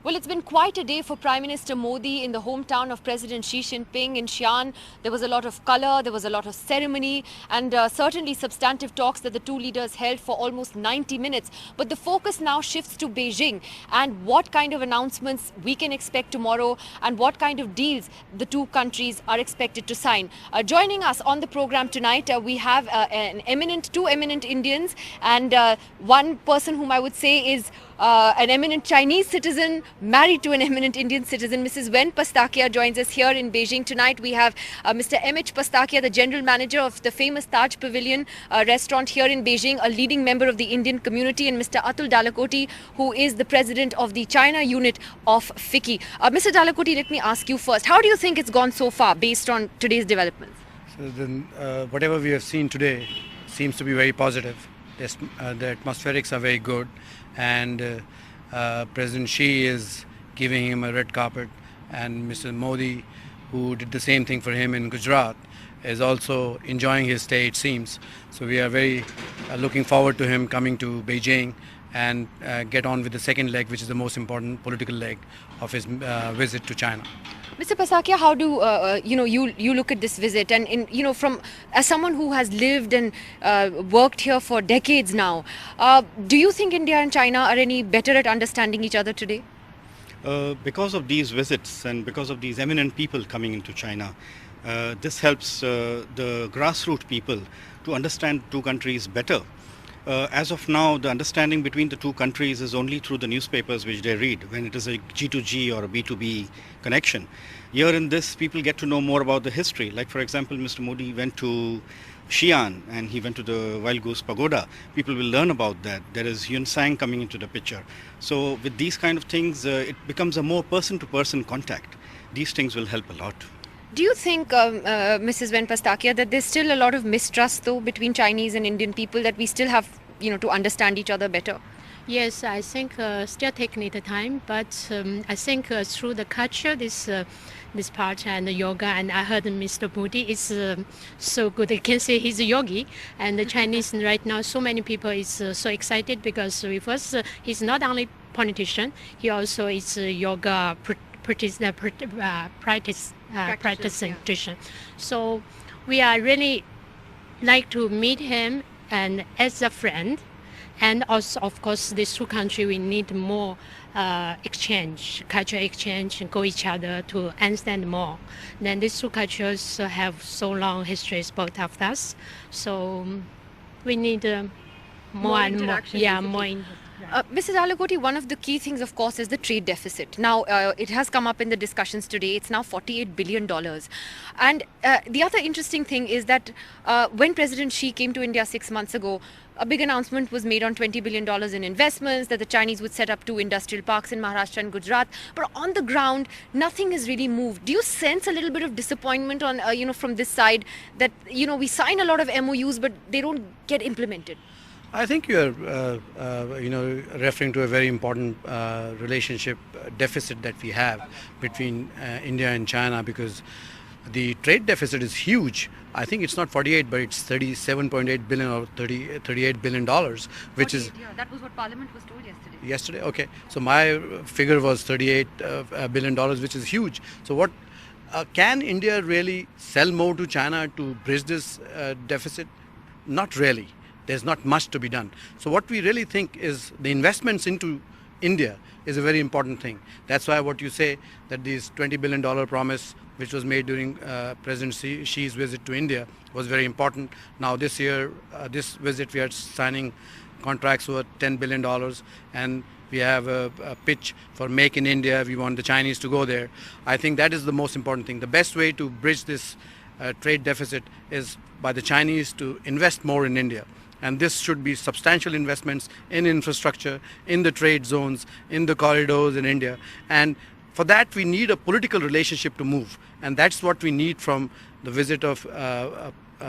Well, it's been quite a day for Prime Minister Modi in the hometown of President Xi Jinping in Xi'an. There was a lot of colour, there was a lot of ceremony, and certainly substantive talks that the two leaders held for almost 90 minutes. But the focus now shifts to Beijing and what kind of announcements we can expect tomorrow and what kind of deals the two countries are expected to sign. Joining us on the program tonight, we have two eminent Indians and one person whom I would say is an eminent Chinese citizen married to an eminent Indian citizen. Mrs. Wen Pastakia joins us here in Beijing tonight. We have Mr. M.H. Pastakia, the general manager of the famous Taj Pavilion restaurant here in Beijing, a leading member of the Indian community, and Mr. Atul Dalakoti, who is the president of the China unit of FICCI. Mr. Dalakoti, let me ask you first. How do you think it's gone so far based on today's developments? So then, whatever we have seen today seems to be very positive. The atmospherics are very good, and President Xi is giving him a red carpet, and Mr. Modi, who did the same thing for him in Gujarat, is also enjoying his stay, it seems. So we are very looking forward to him coming to Beijing and get on with the second leg, which is the most important political leg of his visit to China. Mr. Pasakia, how do you look at this visit, and from as someone who has lived and worked here for decades now, do you think India and China are any better at understanding each other today? Because of these visits and because of these eminent people coming into China, this helps the grassroots people to understand two countries better. As of now, the understanding between the two countries is only through the newspapers which they read, when it is a G2G or a B2B connection. Here in this, people get to know more about the history. Like, for example, Mr. Modi went to Xi'an and he went to the Wild Goose Pagoda. People will learn about that. There is Yun Sang coming into the picture. So with these kind of things, it becomes a more person-to-person contact. These things will help a lot. Do you think, Mrs. Wen Pastakia, that there's still a lot of mistrust, though, between Chinese and Indian people, that we still have, to understand each other better? Yes, I think still taking the time, but I think through the culture, this part and the yoga, and I heard Mr. Modi is so good. You can say he's a yogi, and the Chinese right now, so many people is so excited because with us, he's not only politician, he also is a yoga practicing. So we are really like to meet him and as a friend, and also of course these two countries we need more exchange, cultural exchange, and go each other to understand more. Then these two cultures have so long histories, both of us, so we need more and more. Yeah, more. Mr. Dalakoti, one of the key things, of course, is the trade deficit. Now, it has come up in the discussions today. It's now $48 billion. And the other interesting thing is that when President Xi came to India 6 months ago, a big announcement was made on $20 billion in investments, that the Chinese would set up 2 industrial parks in Maharashtra and Gujarat. But on the ground, nothing has really moved. Do you sense a little bit of disappointment on, from this side that, we sign a lot of MOUs, but they don't get implemented? I think you are, referring to a very important relationship deficit that we have between India and China, because the trade deficit is huge. I think it's not 48, but it's 37.8 billion or 38 billion dollars, which is. Yeah, that was what Parliament was told yesterday. Yesterday, okay. So my figure was 38 billion dollars, which is huge. So what can India really sell more to China to bridge this deficit? Not really. There's not much to be done. So what we really think is the investments into India is a very important thing. That's why what you say that this $20 billion promise which was made during President Xi's visit to India was very important. Now this year, this visit we are signing contracts worth $10 billion, and we have a pitch for Make in India. We want the Chinese to go there. I think that is the most important thing. The best way to bridge this trade deficit is by the Chinese to invest more in India. And this should be substantial investments in infrastructure, in the trade zones, in the corridors in India. And for that, we need a political relationship to move. And that's what we need from the visit of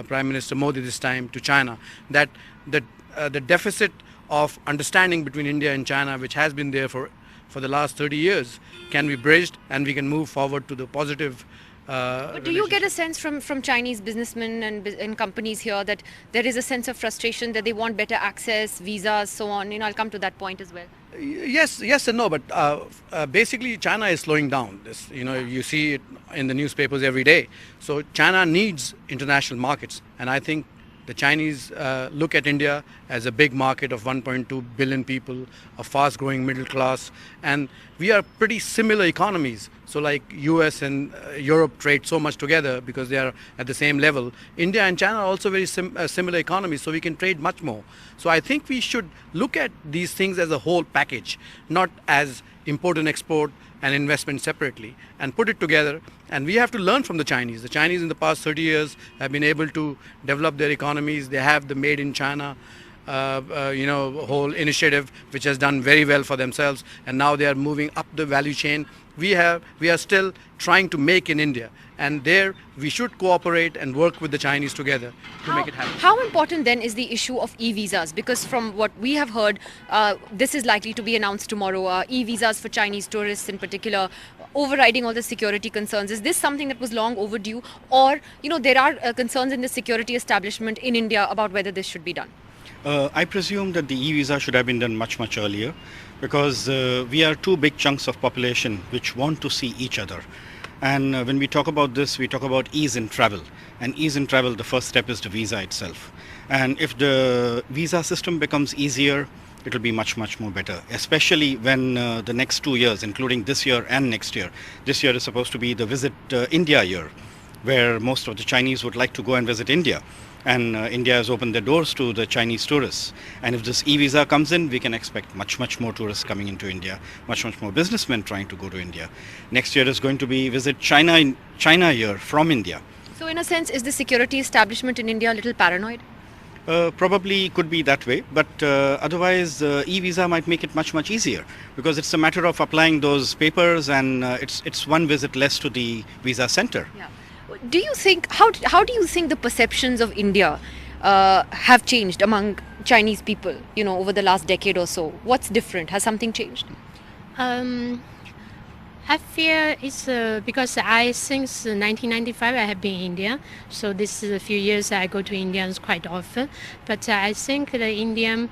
Prime Minister Modi this time to China. That the deficit of understanding between India and China, which has been there for the last 30 years, can be bridged, and we can move forward to the positive But do you get a sense from Chinese businessmen and companies here that there is a sense of frustration, that they want better access, visas, so on? I'll come to that point as well. Yes and no, but basically China is slowing down. This, you see it in the newspapers every day. So China needs international markets, and I think the Chinese look at India as a big market of 1.2 billion people, a fast-growing middle class, and we are pretty similar economies. So like US and Europe trade so much together because they are at the same level. India and China are also very similar economies, so we can trade much more. So I think we should look at these things as a whole package, not as import and export and investment separately, and put it together. And we have to learn from the Chinese. The Chinese in the past 30 years have been able to develop their economies. They have the Made in China whole initiative, which has done very well for themselves, and now they are moving up the value chain. We are still trying to make in India, and there we should cooperate and work with the Chinese together to make it happen. How important then is the issue of e-visas? Because from what we have heard, this is likely to be announced tomorrow. E-visas for Chinese tourists in particular, overriding all the security concerns. Is this something that was long overdue, or there are concerns in the security establishment in India about whether this should be done? I presume that the e-visa should have been done much earlier, because we are two big chunks of population which want to see each other. And when we talk about this, we talk about ease in travel. And ease in travel, the first step is the visa itself. And if the visa system becomes easier, it will be much more better, especially when the next 2 years, including this year and next year. This year is supposed to be the Visit India year, where most of the Chinese would like to go and visit India. And India has opened their doors to the Chinese tourists. And if this e-visa comes in, we can expect much more tourists coming into India, much more businessmen trying to go to India. Next year is going to be Visit China year from India. So in a sense, is the security establishment in India a little paranoid? Probably could be that way, but otherwise e-visa might make it much easier, because it's a matter of applying those papers, and it's one visit less to the visa center. Yeah. Do you think, how do you think the perceptions of India have changed among Chinese people, over the last decade or so? What's different? Has something changed? I fear it's because since 1995 I have been in India, so this is a few years I go to India quite often. But I think the Indian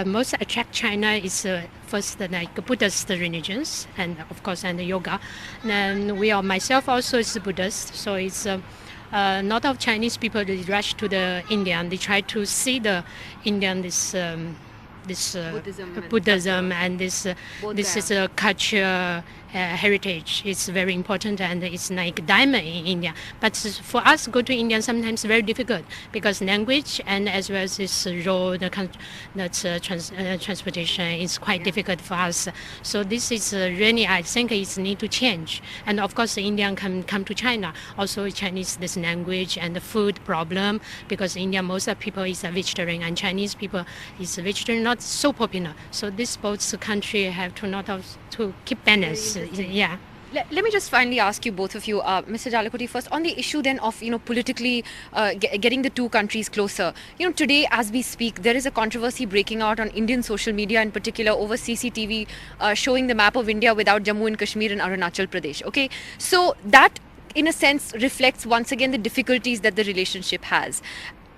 most attract China is first like Buddhist religions, and of course and the yoga. And myself also is Buddhist, so it's not of Chinese people they rush to the India and they try to see the Indian Buddhism and this is a culture heritage. It's very important, and it's like diamond in India. But for us go to India sometimes very difficult, because language and as well as this road, transportation is quite difficult for us. So this is really, I think it need to change. And of course the Indian can come to China. Also Chinese, this language and the food problem, because India most of people is a vegetarian and Chinese people is vegetarian, not so popular. So this both country have to keep balance. Yeah. Let me just finally ask you, both of you, Mr. Jalakoti first, on the issue then of politically getting the two countries closer. Today as we speak, there is a controversy breaking out on Indian social media, in particular over CCTV showing the map of India without Jammu and Kashmir and Arunachal Pradesh. Okay, so that in a sense reflects once again the difficulties that the relationship has.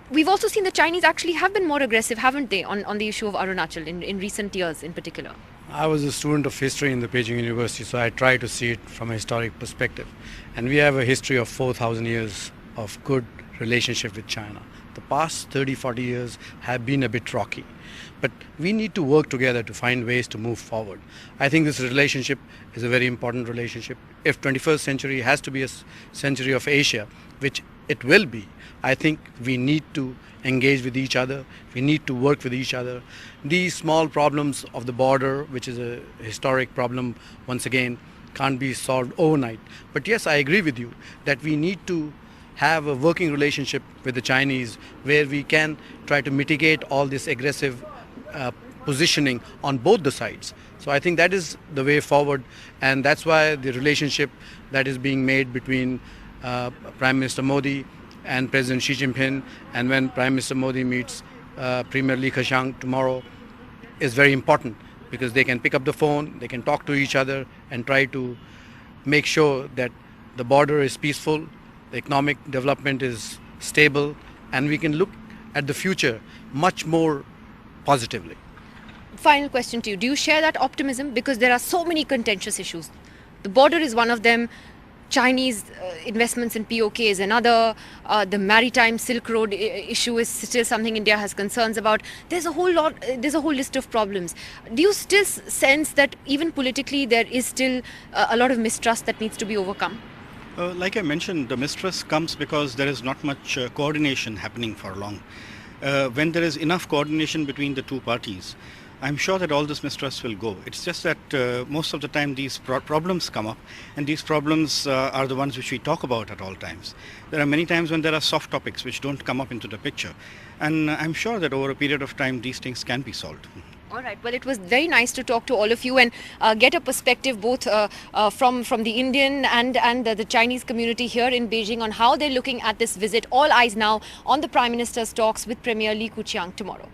We've also seen the Chinese actually have been more aggressive, haven't they, on the issue of Arunachal in recent years in particular? I was a student of history in the Beijing University, so I try to see it from a historic perspective. And we have a history of 4,000 years of good relationship with China. The past 30-40 years have been a bit rocky. But we need to work together to find ways to move forward. I think this relationship is a very important relationship. If 21st century has to be a century of Asia, which it will be, I think we need to engage with each other. We need to work with each other. These small problems of the border, which is a historic problem, once again, can't be solved overnight. But yes, I agree with you that we need to have a working relationship with the Chinese where we can try to mitigate all this aggressive positioning on both the sides. So I think that is the way forward, and that's why the relationship that is being made between Prime Minister Modi and President Xi Jinping, and when Prime Minister Modi meets Premier Li Keqiang tomorrow, is very important, because they can pick up the phone, they can talk to each other and try to make sure that the border is peaceful, the economic development is stable, and we can look at the future much more positively. Final question to you. Do you share that optimism? Because there are so many contentious issues. The border is one of them. Chinese investments in POK is another. The maritime Silk Road issue is still something India has concerns about. There's a whole list of problems. Do you still sense that even politically there is still a lot of mistrust that needs to be overcome? Like I mentioned, the mistrust comes because there is not much coordination happening for long. When there is enough coordination between the two parties, I'm sure that all this mistrust will go. It's just that most of the time these problems come up, and these problems are the ones which we talk about at all times. There are many times when there are soft topics which don't come up into the picture, and I'm sure that over a period of time these things can be solved. All right. Well, it was very nice to talk to all of you and get a perspective both from the Indian and the Chinese community here in Beijing on how they're looking at this visit. All eyes now on the Prime Minister's talks with Premier Li Keqiang tomorrow.